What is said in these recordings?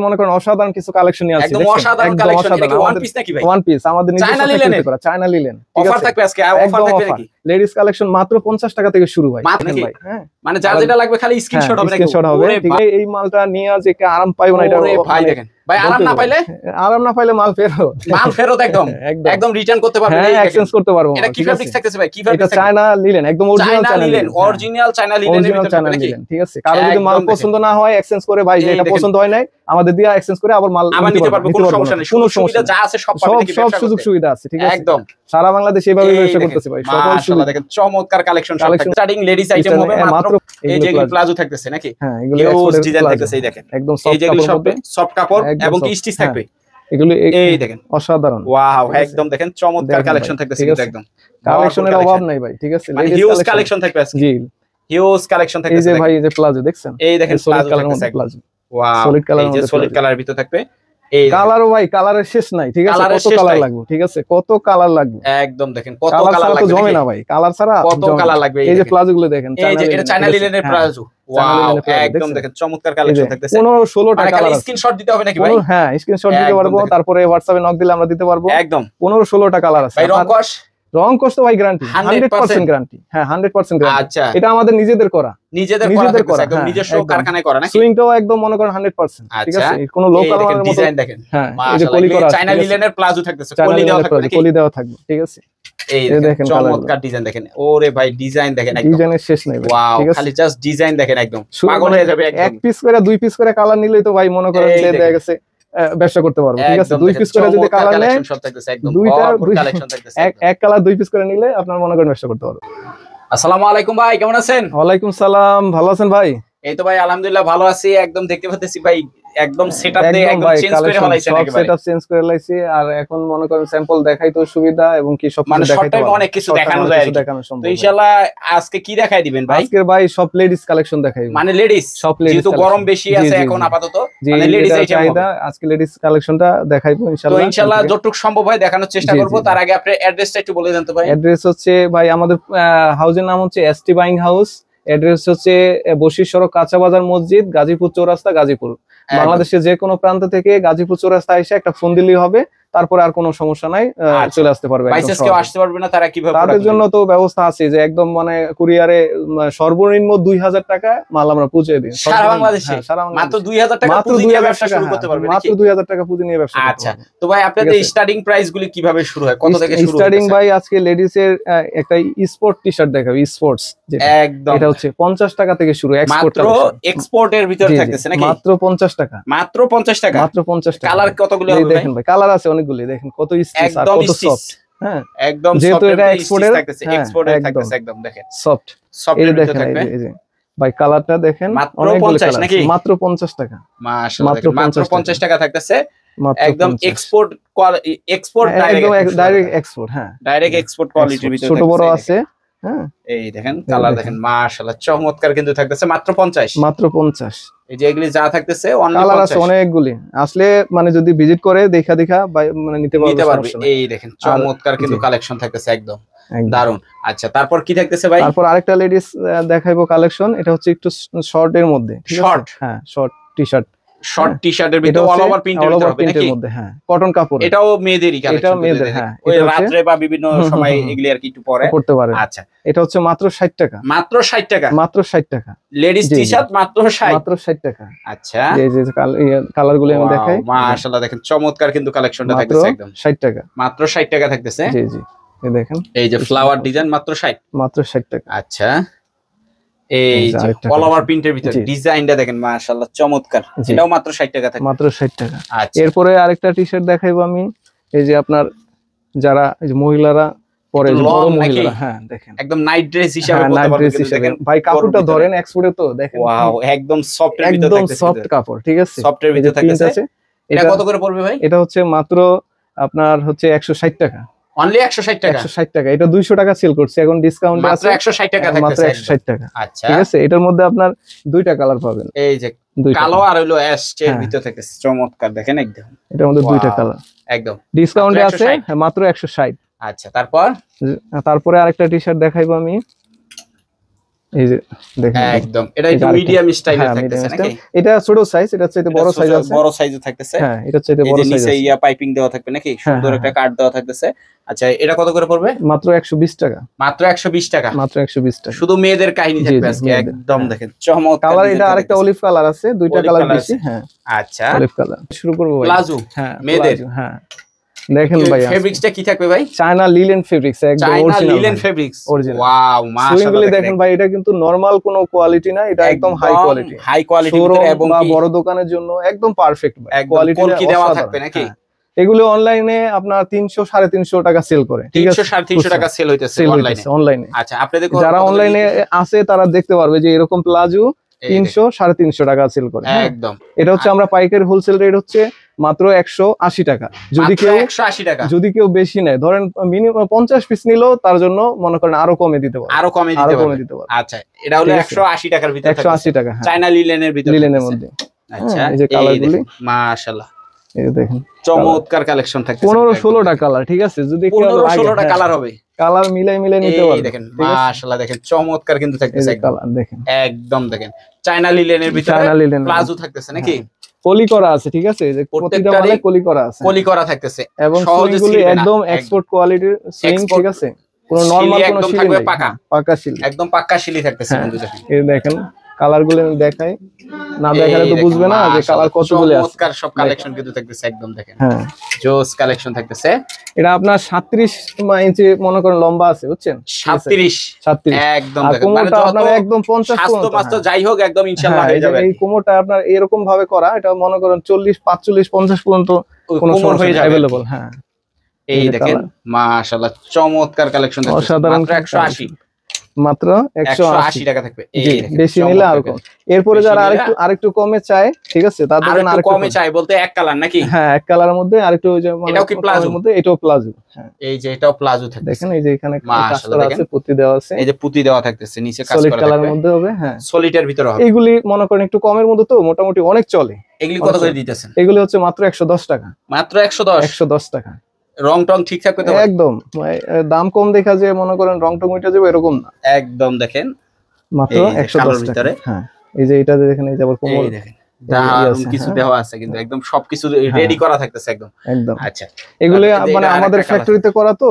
মনে করেন অসাধারণ কিছু কালেকশন নিয়ে আসছে। একদম অসাধারণ কালেকশন। এটা কি ওয়ান পিস নাকি ভাই? ওয়ান পিস আমাদের নিজস্ব ফ্যাক্টরি করা চায়না লিলেন। অফার থাকবে আজকে, অফার থাকবে নাকি? লেডিস কালেকশন মাত্র 50 টাকা থেকে শুরু ভাই। ভাই হ্যাঁ, মানে যার যেটা লাগবে খালি স্ক্রিনশট হবে নাকি? স্ক্রিনশট হবে। ঠিক আছে, এই মালটা নিয়ে আজ একে আরাম পাইবো না এটা ভাই। দেখেন ভাই, আরাম না পাইলে মাল ফেরত একদম রিটার্ন করতে পারবেন, হ্যাঁ এক্সচেঞ্জ করতে পারবো। এটা কি ফেব্রিক্স থাকতেছে ভাই? কি ফেব্রিক্স? এটা চায়না লিলেন, একদম অরিজিনাল চায়না লিলেনের ভিতরে চায়না লিলেন। ঠিক আছে, কারো যদি মাল পছন্দ না হয় এক্সচেঞ্জ করে ভাই, যে এটা পছন্দ হয় নাই আমাদের দিয়া এক্সচেঞ্জ করে আবার মাল নিতে পারবে, কোনো সমস্যা নেই। কোনো সুবিধা যা আছে সব পাবেন নাকি? সব সুযোগ সুবিধা আছে। ঠিক আছে, একদম সারা বাংলাদেশে এইভাবে ব্যবসা করতেছে ভাই। মাশাআল্লাহ, দেখেন চমৎকার কালেকশন সব থাকছে। স্টার্টিং লেডিস আইটেম হবে মাত্র। এই যে প্লাজো থাকতেছে নাকি? হ্যাঁ, এগুলো এক্সপোর্ট ডিজাইন থাকতেছে। এই দেখেন একদম সফট কাপড় এবং কি স্টিচ থাকবে। এগুলো এই দেখেন অসাধারণ, ওয়াও, একদম দেখেন চমৎকার কালেকশন থাকতেছে। একদম কালেকশনের অভাব নাই ভাই। ঠিক আছে, মানে হিউজ কালেকশন থাকবে আজকে। জি, হিউজ কালেকশন থাকবে। এই যে ভাই, এই যে প্লাজো দেখছেন, এই দেখেন সলিড কালারের মধ্যে প্লাজো। ওয়াও, সলিড কালার, এই যে সলিড কালারের ভিতর থাকবে। এই কালারও ভাই কালারের শেষ নাই। ঠিক আছে, কত কালার লাগবে। ঠিক আছে, কত কালার লাগবে একদম দেখেন কত কালার লাগবে। জমে না ভাই, কালার ছাড়া কত কালার লাগবে। এই যে প্লাজো গুলো দেখেন, এই যে এটা চায়না লিলেনের প্লাজো। ওয়াও, একদম দেখেন চমৎকার কালেকশন থাকতেছে। 15-16টা কালার। স্ক্রিনশট দিতে হবে নাকি ভাই? হ্যাঁ, স্ক্রিনশট দিতে পারবো, তারপরে হোয়াটসঅ্যাপে নক দিলে আমরা দিতে পারবো। একদম 15-16টা কালার আছে ভাই। রং কস তো ভাই গ্যারান্টি 100% গ্যারান্টি। হ্যাঁ, 100% গ্যারান্টি। আচ্ছা, এটা আমাদের নিজেদের করা একদম নিজস্ব কারখানায় করা নাকি? সুইংটাও একদম মনে করেন 100%। ঠিক আছে, কোনো লোকাল মানের মতো ডিজাইন দেখেন। হ্যাঁ, এই যে পলি করা চায়না লিলেনের প্লাজো থাকতেছে, পলি দেওয়া থাকবে। ঠিক আছে, এই দেখেন চমৎকার ডিজাইন দেখেন। ওরে ভাই, ডিজাইন দেখেন, একদম ডিজাইনের শেষ নাই ভাই। ওয়াও, খালি জাস্ট ডিজাইন দেখেন, একদম পাগল হয়ে যাবে। একদম এক পিস করে 2 পিস করে কালার নিলেই তো ভাই মনে করেন যে দেখা গেছে ব্যবসা করতে পারবো। ঠিক আছে, 2 পিস করে যদি কালার নেয়, এক কালার 2 পিস করে নিলে আপনার মনে করেন ব্যবসা করতে পারবো। আসসালামু আলাইকুম ভাই, কেমন আছেন? ওয়ালাইকুম সালাম, ভালো আছেন ভাই? এই তো ভাই আলহামদুলিল্লাহ ভালো আছি। একদম দেখতে পাচ্ছি ভাই, একদম সেটআপ দিয়ে একদম চেঞ্জ করে ফলাইছেন নাকি ভাই? সেটআপ চেঞ্জ করে লাইছি। আর এখন মনে করেন স্যাম্পল দেখাই তো সুবিধা, এবং কি সব মানে শর্ট টাইমে অনেক কিছু দেখানো যায় আর কি। তো ইনশাআল্লাহ আজকে কি দেখাই দিবেন ভাই? আজকে ভাই সব লেডিস কালেকশন দেখাইবো। মানে লেডিস সব লেডিস, যেহেতু গরম বেশি আছে এখন আপাতত, মানে লেডিস আইটেম হবে। আজকে লেডিস কালেকশনটা দেখাইবো ইনশাআল্লাহ। তো ইনশাআল্লাহ যতটুকু সম্ভব হয় দেখানোর চেষ্টা করব। তার আগে আপনি অ্যাড্রেসটা একটু বলে দেন তো ভাই। অ্যাড্রেস হচ্ছে ভাই, আমাদের হাউসের নাম হচ্ছে এসটি বাইং হাউস। অ্যাড্রেস হচ্ছে বশির সড়ক, কাঁচা বাজার মসজিদ, গাজীপুর চৌরাস্তা, গাজীপুর। বাংলাদেশের যে কোনো প্রান্ত থেকে গাজীপুর চৌরাস্তা এসে একটা ফোন দিলেই হবে, তারপরে আর কোনো সমস্যা নাই, চলে আসতে পারবে। বাইসেস কেউ আসতে পারবে না, তারা কিভাবে? তাদের জন্য তো ব্যবস্থা আছে যে একদম মানে কুরিয়ারে সর্বনিম্ন 2000 টাকা মাল আমরা পৌঁছে দিই সারা বাংলাদেশে। মাত্র 2000 টাকা পুঁজি নিয়ে ব্যবসা শুরু করতে পারবে, মাত্র 2000 টাকা পুঁজি নিয়ে ব্যবসা। আচ্ছা, তো ভাই আপনাদের স্টার্টিং প্রাইস গুলি কিভাবে শুরু হয়, কত থেকে শুরু হয়? স্টার্টিং ভাই আজকে লেডিস এর একটা স্পোর্ট টি-শার্ট দেখাবো, স্পোর্টস যেটা একদম এটা হচ্ছে 50 টাকা থেকে শুরু। মাত্র এক্সপোর্টের ভিতর থাকতেছে নাকি? মাত্র 50 টাকা। মাত্র 50 টাকা। মাত্র 50 টাকা। কালার কতগুলো হবে দেখেন ভাই? কালার আছে অনেকগুলি, দেখেন কত স্টিচ আর কত সফট। হ্যাঁ, একদম যেহেতু এটা এক্সপোর্টের থাকতেছে, এক্সপোর্টের থাকতেছে, একদম দেখেন সফট। সফটের ভিতর থাকবে। এই যে ভাই কালারটা দেখেন, মাত্র 50 নাকি? মাত্র 50 টাকা। মাশাআল্লাহ, মাত্র 50 টাকা থাকতেছে। একদম এক্সপোর্ট ডাইরেক্ট এক্সপোর্ট। হ্যাঁ, ডাইরেক্ট এক্সপোর্ট কোয়ালিটির ভিতর ছোট বড় আছে। হ্যাঁ, এই দেখেন কালার দেখেন, মাশাআল্লাহ চমৎকার কিন্তু থাকতেছে মাত্র 50। মাত্র 50। এই যে এগুলি যা থাকতেছে অনলি 50। কালার আছে অনেকগুলি, আসলে মানে যদি ভিজিট করে দেখা মানে নিতে পারবে। এই দেখেন চমৎকার কিন্তু কালেকশন থাকতেছে, একদম দারুন। আচ্ছা, তারপর কি থাকতেছে ভাই? তারপর আরেকটা লেডিস দেখাইবো কালেকশন। এটা হচ্ছে একটু শর্ট এর মধ্যে। শর্ট? হ্যাঁ, শর্ট টি-শার্ট। শর্ট টি-শার্টের ভিতর অল ওভার প্রিন্টের ভিতর হবে নাকি? হ্যাঁ, কটন কাপড়। এটাও মেয়েদেরই কালেকশন। এটাও মেয়েদের। হ্যাঁ, ওই রাতে বা বিভিন্ন সময় এগুলি আর কি একটু পরতে পারে। আচ্ছা, এটা হচ্ছে মাত্র 60 টাকা। মাত্র 60 টাকা। মাত্র 60 টাকা। লেডিস টি-শার্ট মাত্র 60। মাত্র 60 টাকা। আচ্ছা, এই যে কালারগুলো আমি দেখাই। মাশাআল্লাহ দেখেন চমৎকার কিন্তু কালেকশনটা থাকতেছে, একদম 60 টাকা। মাত্র 60 টাকা থাকতেছে। জি জি, এই দেখেন, এই যে ফ্লাওয়ার ডিজাইন মাত্র 60। মাত্র 60 টাকা। আচ্ছা, এই যে অল ওভার প্রিন্টের ভিতর ডিজাইনটা দেখেন, মাশাআল্লাহ চমৎকার। এটাও মাত্র 60 টাকা থাকে। মাত্র 60 টাকা। আচ্ছা, এরপরে আরেকটা টি-শার্ট দেখাইবো আমি। এই যে আপনার যারা এই যে মহিলারা পরে, বড় মহিলারা, হ্যাঁ দেখেন একদম নাইট ড্রেস হিসেবে পরতে পারবেন। দেখেন ভাই কাপড়টা ধরেন এক্সপোর্টে তো দেখেন, ওয়াও একদম সফট এর ভিতর থাকতেছে, একদম সফট কাপড়। ঠিক আছে, সফট এর ভিতর থাকতেছে। এটা কত করে পড়বে ভাই? এটা হচ্ছে মাত্র আপনার হচ্ছে 160 টাকা। অনলি 160 টাকা। 160 টাকা। এটা 200 টাকা সেল করছে, এখন ডিসকাউন্ট আছে মাত্র 160 টাকা থাকতেছে। মাত্র 160 টাকা। আচ্ছা, ঠিক আছে, এটার মধ্যে আপনার দুইটা কালার পাবেন। এই যে কালো আর হলো অ্যাশ এর ভিতর থাকতেছে, চমৎকার দেখেন একদম। এটার মধ্যে দুইটা কালার একদম ডিসকাউন্টে আছে, মাত্র 160। আচ্ছা, তারপরে আরেকটা টি-শার্ট দেখাইবো আমি। এই যে দেখেন একদম এটা একটু মিডিয়াম স্টাইলের থাকতেছে নাকি? এটা ছোট সাইজ, এটা চাইতে বড় সাইজ আছে, বড় সাইজও থাকতেছে। হ্যাঁ এটা চাইতে বড় সাইজ আছে। নিচে ইয়া পাইপিং দেওয়া থাকবে নাকি? সুন্দর একটা কাট দেওয়া থাকতেছে। আচ্ছা এটা কত করে পড়বে? মাত্র 120 টাকা। মাত্র 120 টাকা। মাত্র 120 টাকা। শুধু মেয়েদের কাহিনী থাকবে আজকে। একদম দেখেন চমৎকার কালার। এটা আরেকটা অলিভ কালার আছে, দুইটা কালার বেশি। হ্যাঁ আচ্ছা অলিভ কালার। শুরু করব ভাই। প্লাজো। হ্যাঁ মেয়েদের। হ্যাঁ দেখেন ভাই ফেব্রিক্সটা কি থাকবে ভাই? চায়না লিলেন ফেব্রিক্স, একদম original China linen fabrics. Wow মাশাআল্লাহ। দেখেন ভাই এটা কিন্তু নরমাল কোনো কোয়ালিটি না, এটা একদম হাই কোয়ালিটি। হাই কোয়ালিটি এবং বড় দোকানের জন্য একদম পারফেক্ট ভাই। কোয়ালিটি কি দেওয়া থাকবে নাকি? এগুলো অনলাইনে আপনার 300 350 টাকা সেল করে। ঠিক আছে 300 350 টাকা সেল হইতেছে অনলাইনে। আচ্ছা আপনাদের যারা অনলাইনে আছে তারা দেখতে পারবে যে এরকম প্লাজো 300 350 টাকা সেল করে। একদম এটা হচ্ছে আমরা পাইকারি হোলসেল রেট হচ্ছে মাত্র 180 টাকা। যদি কেউ 180 টাকা, যদি কেউ বেশি নেয় ধরেন মিনিমাম 50 পিস নিলেও তার জন্য মনে করেন আরো কমে দিতে পারবে, আরো কমে দিতে পারবে। আচ্ছা এটা হলো 180 টাকার ভিতরে, 180 টাকা চায়না লিলেনের ভিতরে, লিলেনের মধ্যে। আচ্ছা এই যে কালারগুলি মাশাআল্লাহ এই দেখেন চমৎকার কালেকশন থাকে। 15-16টা কালার। ঠিক আছে যদি 15-16টা কালার হবে, কালার মিলাই নিতে পারবে। দেখেন মাশাআল্লাহ দেখেন চমৎকার কিন্তু থাকতেছে কালার। দেখেন একদম দেখেন চায়না লিলেনের ভিতরে প্লাজো থাকতেছে নাকি? কলি করা আছে। ঠিক আছে যে প্রত্যেকটা মালে কলি করা আছে, কলি করা থাকতেছে এবং সুইংগুলি একদম এক্সপোর্ট কোয়ালিটির সুইং। ঠিক আছে কোনো নরমাল কোনো শিলি নেই, পাকা শিলি, একদম পাকা শিলি থাকতেছে বন্ধু। দেখেন এই দেখেন কালারগুলো আমি দেখাই, না দেখালে তো বুঝবে না যে কালার কতগুলো আছে। চমৎকার সব কালেকশন কিন্তু থাকতেছে একদম। দেখেন হ্যাঁ জোস কালেকশন থাকতেছে। এটা আপনার 37 ইঞ্চি মনে করেন লম্বা আছে বুঝছেন? 37 একদম। দেখেন মানে আপনার একদম 50 পর্যন্ত যাই হোক একদম ইনশাআল্লাহ হয়ে যাবে। এই কোমরটা আপনার এরকম ভাবে করা, এটা মনে করেন 40 45 50 পর্যন্ত কোন সময় হয়ে যাবে अवेलेबल। হ্যাঁ এই দেখেন মাশাআল্লাহ চমৎকার কালেকশন থাকতেছে। অসাধারণ 180 মাত্র 180 টাকা থাকবে। বেশি নিলে আর কম। এরপরে যারা আরেকটু কমে চায় ঠিক আছে তাদের জন্য আরেকটু কমে চায় বলতে এক কালার নাকি? হ্যাঁ এক কালারের মধ্যে আরেকটু ওই যে এটাও কি প্লাজোর মধ্যে? এটাও প্লাজো। হ্যাঁ এই যে এটাও প্লাজো থাকে। দেখেন এই যে এখানে কাস্টর আছে, পুঁতি দেওয়া আছে, এই যে পুঁতি দেওয়া থাকতেছে, নিচে কাজ করা থাকবে। সলিড কালারের মধ্যে হবে। হ্যাঁ সলিডের ভিতরে হবে। এগুলি মনে করেন একটু কমের মধ্যে তো মোটামুটি অনেক চলে। এগুলি কত করে দিতেছেন? এগুলি হচ্ছে মাত্র 110 টাকা। মাত্র 110 টাকা। রং টং ঠিক থাকবে তো? একদম দাম কম দেখা যায় মনে করেন রং টং উঠে যাবে এরকম না, একদম। দেখেন মাত্র 110 টাকা। হ্যাঁ এই যে এটা দেখেন এই যে আবার কোমল দেখেন দারুন কিছু দেওয়া আছে কিন্তু একদম সবকিছু রেডি করা থাকতেছে একদম। আচ্ছা এগুলো মানে আমাদের ফ্যাক্টরিতে করা তো,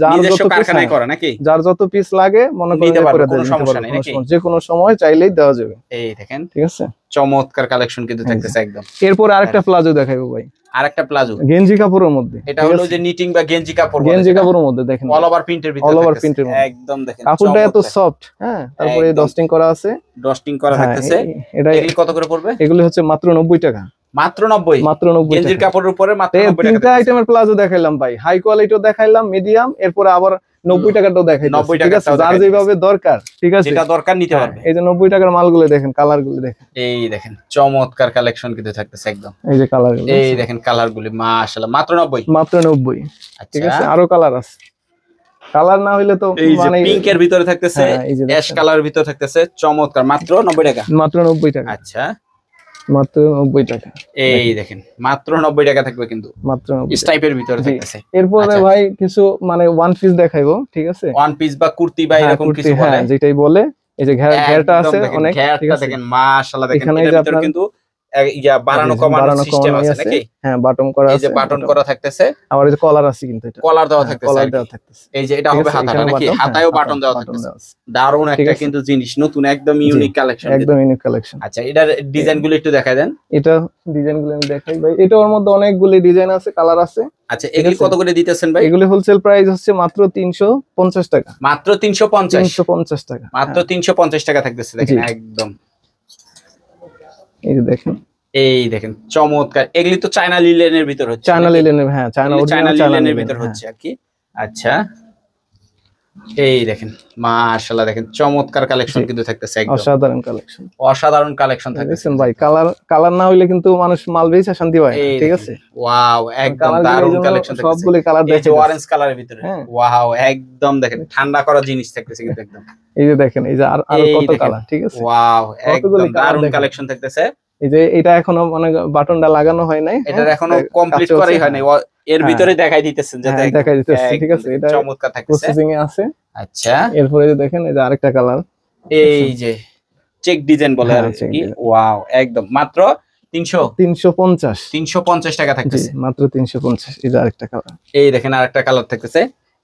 যার যত কারখানায় করা নাকি, যার যত পিস লাগে মনে করে কোনো সমস্যা নেই নাকি, যে কোনো সময় চাইলেই দেওয়া যাবে। এই দেখেন ঠিক আছে চমৎকার কালেকশন কিন্তু থাকতেছে একদম। এরপর আরেকটা প্লাজো দেখাবো ভাই, আরেকটা প্লাজো গেঞ্জি কাপড়ের মধ্যে। এটা হলো যে নিটিং বা গেঞ্জি কাপড়, গেঞ্জি কাপড়ের মধ্যে দেখেন অল ওভার প্রিন্টের ভিতরে, অল ওভার প্রিন্টের মধ্যে একদম। দেখেন কাপড়টা এত সফট। হ্যাঁ তারপরে ডাস্টিং করা আছে, ডাস্টিং করা থাকতেছে। এটা এগুলি কত করে পড়বে? এগুলি হচ্ছে মাত্র 90 টাকা। মাত্র 90? মাত্র 90 গেঞ্জির কাপড়ের উপরে মাত্র 90 টাকা। তিনটা আইটেমের প্লাজো দেখাইলাম ভাই, হাই কোয়ালিটিও দেখাইলাম, মিডিয়াম, এরপর আবার 90 টাকাটাও দেখাই। 90 টাকা যার যেভাবে দরকার ঠিক আছে, যেটা দরকার নিতে পারবে। এই যে 90 টাকার মালগুলো দেখেন, কালারগুলো দেখেন। এই দেখেন চমৎকার কালেকশন কিন্তু থাকতেছে একদম। এই যে কালারগুলো, এই দেখেন কালারগুলো মাশাআল্লাহ মাত্র 90। মাত্র 90 ঠিক আছে। আরো কালার আছে, কালার না হইলে তো মানে পিঙ্কের ভিতরে থাকতেছে, অ্যাশ কালারের ভিতরে থাকতেছে চমৎকার। মাত্র 90 টাকা। মাত্র 90 টাকা। আচ্ছা মাত্র 90 টাকা। এই দেখেন মাত্র 90 টাকা থাকবে কিন্তু, মাত্র স্টাইপের ভিতরে থাকতেছে। এরপরে ভাই কিছু মানে ওয়ান পিস দেখাইবো ঠিক আছে, ওয়ান পিস বা কুর্তি বা এরকম কিছু বলে। হ্যাঁ যেটাই বলে। এই যে ঘেরটা আছে অনেক, ঘেরটা দেখেন মাশাআল্লাহ। দেখেন এর ভিতরে কিন্তু ইয়া বাড়ানো কমানো সিস্টেম আছে নাকি? হ্যাঁ বাটন করা আছে, এই যে বাটন করা থাকতেছে। আবার এই যে কলার আছে কিন্তু, এটা কলার দেওয়া থাকতেছে, কলার দেওয়া থাকতেছে। এই যে এটা হবে হাতাটা নাকি? হাতায়ও বাটন দেওয়া থাকতেছে। দারুণ একটা কিন্তু জিনিস, নতুন একদম ইউনিক কালেকশন, একদম ইউনিক কালেকশন। আচ্ছা এটার ডিজাইনগুলো একটু দেখায় দেন। এটা ডিজাইনগুলো আমি দেখাই ভাই। এটার মধ্যে অনেকগুলি ডিজাইন আছে, কালার আছে। আচ্ছা এগুলি কত করে দিতেছেন ভাই? এগুলি হোলসেল প্রাইস হচ্ছে মাত্র 350 টাকা। মাত্র 350 টাকা। মাত্র 350 টাকা থাকতেছে। দেখেন একদম এই যে দেখেন, এই দেখেন চমৎকার। এগুলি তো চায়না লিলেনের ভিতর হচ্ছে, চায়না লিলেনের। হ্যাঁ চায়না লিলেনের ভিতর হচ্ছে আর কি। আচ্ছা এই দেখেন মাশাআল্লাহ, দেখেন চমৎকার কালেকশন কিন্তু থাকতেছে একদম। অসাধারণ কালেকশন, অসাধারণ কালেকশন থাকতেছে ভাই। কালার না হইলে কিন্তু মানুষ মাল বেচে শান্তি পায় ঠিক আছে। ওয়াও একদম দারুণ কালেকশন থাকতেছে। সবগুলো কালার দেখেন, অরেঞ্জ কালারের ভিতরে। ওয়াও একদম দেখেন ঠান্ডা করা জিনিস থাকতেছে কিন্তু একদম। এই যে দেখেন এই যে আরো কত কালার ঠিক আছে। ওয়াও একদম দারুণ কালেকশন থাকতেছে। এই যে এটা এখনো মানে বাটনটা লাগানো হয় নাই, এটা এখনো কমপ্লিট করাই হয় নাই। এর ভিতরে দেখাই দিতেছেন, যাতে দেখাই দিতেছে ঠিক আছে। এটা চমৎকার থাকতেছে, প্রসেসিং এ আছে। আচ্ছা এরপরে যে দেখেন এই যে আরেকটা কালার, এই যে চেক ডিজাইন বলে আর কি, ওয়াও একদম মাত্র 350 টাকা থাকতেছে, মাত্র 350। এই যে আরেকটা কালার, এই দেখেন আরেকটা কালার থাকতেছে।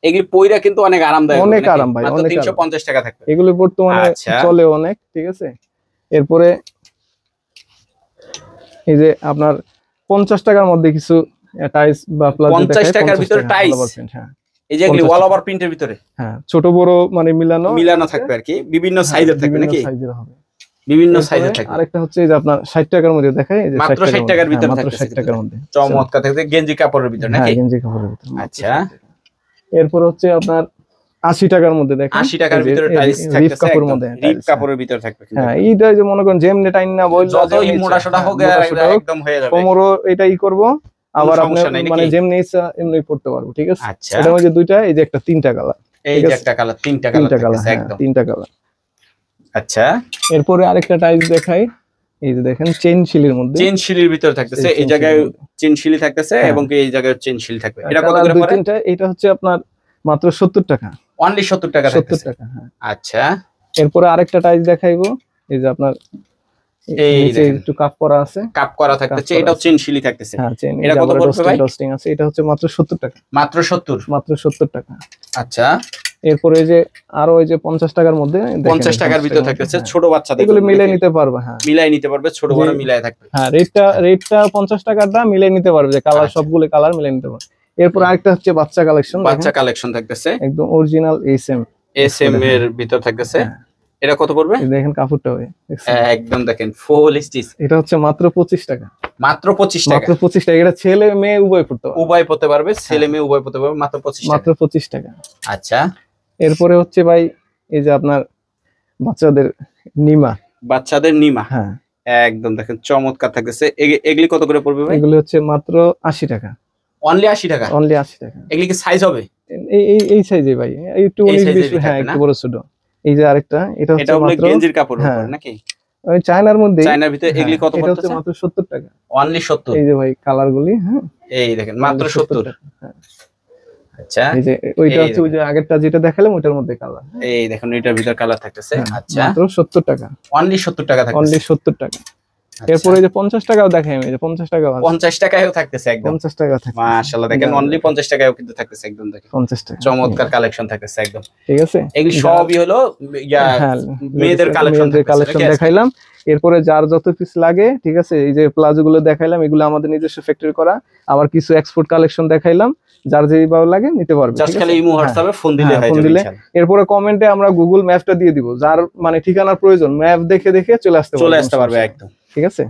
এগুলি পয়রা কিন্তু অনেক আরামদায়ক, অনেক আরাম ভাই, মাত্র 350 টাকা থাকবে। এগুলি বর্তমানে চলে অনেক, ঠিক আছে। এরপরে এই যে আপনার 50 টাকার মধ্যে কিছু টাইলস বা প্লাজো দেখায়, 50 টাকার ভিতরে টাইলস, হ্যাঁ এই যে এগুলি ওয়াল ওভার প্রিন্টের ভিতরে, হ্যাঁ ছোট বড় মানে মিলানো থাকবে আর কি, বিভিন্ন সাইজের থাকবে নাকি, সাইজের হবে, বিভিন্ন সাইজের থাকবে। আরেকটা হচ্ছে যে আপনার 60 টাকার মধ্যে দেখায়, এই যে মাত্র 60 টাকার ভিতরে থাকবে, 60 টাকার মধ্যে চমৎকার থাকবে, গেঞ্জি কাপড়ের ভিতরে নাকি, হ্যাঁ গেঞ্জি কাপড়ের ভিতরে। আচ্ছা এরপর হচ্ছে আপনার 80 টাকার মধ্যে দেখেন, 80 টাকার ভিতরে টাইলস থাকতেছে, কাপড়ের মধ্যে রিপ কাপড়ের ভিতরে থাকবে। হ্যাঁ এইটা যে মনে করেন যেমনি টাইম না বললো যতই মোটা সোটা হোক একদম হয়ে যাবে, কোমরও এটাই করব, আবার আপনি মানে যেমনি ইচ্ছা এমনি পড়তে পারবো, ঠিক আছে। আচ্ছা এটার মধ্যে দুইটা, এই যে একটা তিনটা কালার, এই যে একটা কালার, তিনটা কালার একদম তিনটা কালার। আচ্ছা এরপরে আরেকটা টাইলস দেখাই, এই যে দেখেন চেইন শিলির মধ্যে, চেইন শিলির ভিতরে থাকতেছে, এই জায়গায় চেইন শিলি থাকতেছে এবং এই জায়গায় চেইন শিলি থাকবে। এটা কত করে পড়ে? এটা হচ্ছে আপনার মাত্র 70 টাকা, অনলি 70 টাকা, 70 টাকা, হ্যাঁ। আচ্ছা এরপরে আরেকটা টাইলস দেখাইবো, এই যে আপনার এই যে একটু কাপ করা আছে, কাপ করা থাকতেছে, এটাও চেইন শিলি থাকতেছে, হ্যাঁ চেইন। এটা কত পড়বে ভাই? ডস্টিং আছে, এটা হচ্ছে মাত্র 70 টাকা, মাত্র 70 টাকা। আচ্ছা এরপরে এই যে আরো এই যে 50 টাকার মধ্যে, 50 টাকার ভিতরে থাকতেছে, ছোট বাচ্চাদের এগুলো মিলাই নিতে পারবে, হ্যাঁ মিলাই নিতে পারবে, ছোট বড় মিলাই থাকবে, হ্যাঁ রেটটা 50 টাকারটা মিলাই নিতে পারবে, যে কালার সবগুলো কালার মিলাই নিতে পারবে। এরপর আরেকটা হচ্ছে বাচ্চা কালেকশন থাকতেছে, একদম অরিজিনাল এসএম এর ভিতর থাকতেছে। এটা কত পড়বে? দেখেন কাপড়টা একদম দেখেন ফুল স্টিচ, এটা হচ্ছে মাত্র 25 টাকা, মাত্র 25 টাকা, মাত্র 25 টাকা। এটা ছেলে মেয়ে উভয় পড়তে পারবে, ছেলে মেয়ে উভয় পড়তে পারবে, মাত্র 25 টাকা। আচ্ছা এরপরে হচ্ছে ভাই এই যে আপনার বাচ্চাদের নিমা, হ্যাঁ একদম দেখেন চমৎকার থাকতেছে। এগুলি কত করে পড়বে ভাই? এগুলি হচ্ছে মাত্র 80 টাকা, অনলি 80 টাকা, অনলি 80 টাকা। এগুলি কি সাইজ হবে? এই সাইজে ভাই, একটু 19-20, হ্যাঁ একটু বড় ছোট। এই যে আরেকটা, এটা হচ্ছে মাত্র গেঞ্জির কাপড়ের উপর নাকি, ওই চায়নার মধ্যে, চায়নার ভিতরে। এগুলি কত পড়তেছে? এটা হচ্ছে মাত্র 70 টাকা, অনলি 70। এই যে ভাই কালারগুলি, হ্যাঁ এই দেখেন মাত্র 70 টাকা। আচ্ছা এই যে ওইটা হচ্ছে ওই যে আগেরটা যেটা দেখালাম ওইটার মধ্যে কালার, এই দেখেন এটার ভিতর কালার থাকতেছে। আচ্ছা মাত্র 70 টাকা, অনলি 70 টাকা থাকতেছে, অনলি 70 টাকা। এরপরে এই যে 50 টাকাও দেখাই আমি, এই যে 50 টাকায়ও থাকতেছে, একদম 50 টাকা থাকে, মাশাআল্লাহ দেখেন অনলি 50 টাকায়ও কিন্তু থাকতেছে, একদম দেখেন 50 টাকা চমৎকার কালেকশন থাকতেছে একদম, ঠিক আছে। এগুলি সবই হলো মেয়েদের কালেকশন দেখাইলাম। এরপরে যার যত পিস লাগে, ঠিক আছে, এই যে প্লাজো গুলো দেখাইলাম, এগুলো আমাদের নিজস্ব ফ্যাক্টরি করা। আবার কিছু এক্সপোর্ট কালেকশন দেখাইলাম, যার যেই ভালো লাগে নিতে পারবে, জাস্ট খালি ইমো হোয়াটসঅ্যাপে ফোন দিলে হয়ে যাবে। এরপরে কমেন্টে আমরা গুগল ম্যাপটা দিয়ে দিব, যার মানে ঠিকানার প্রয়োজন ম্যাপ দেখে চলে আসতে পারবে একদম, ঠিক আছে।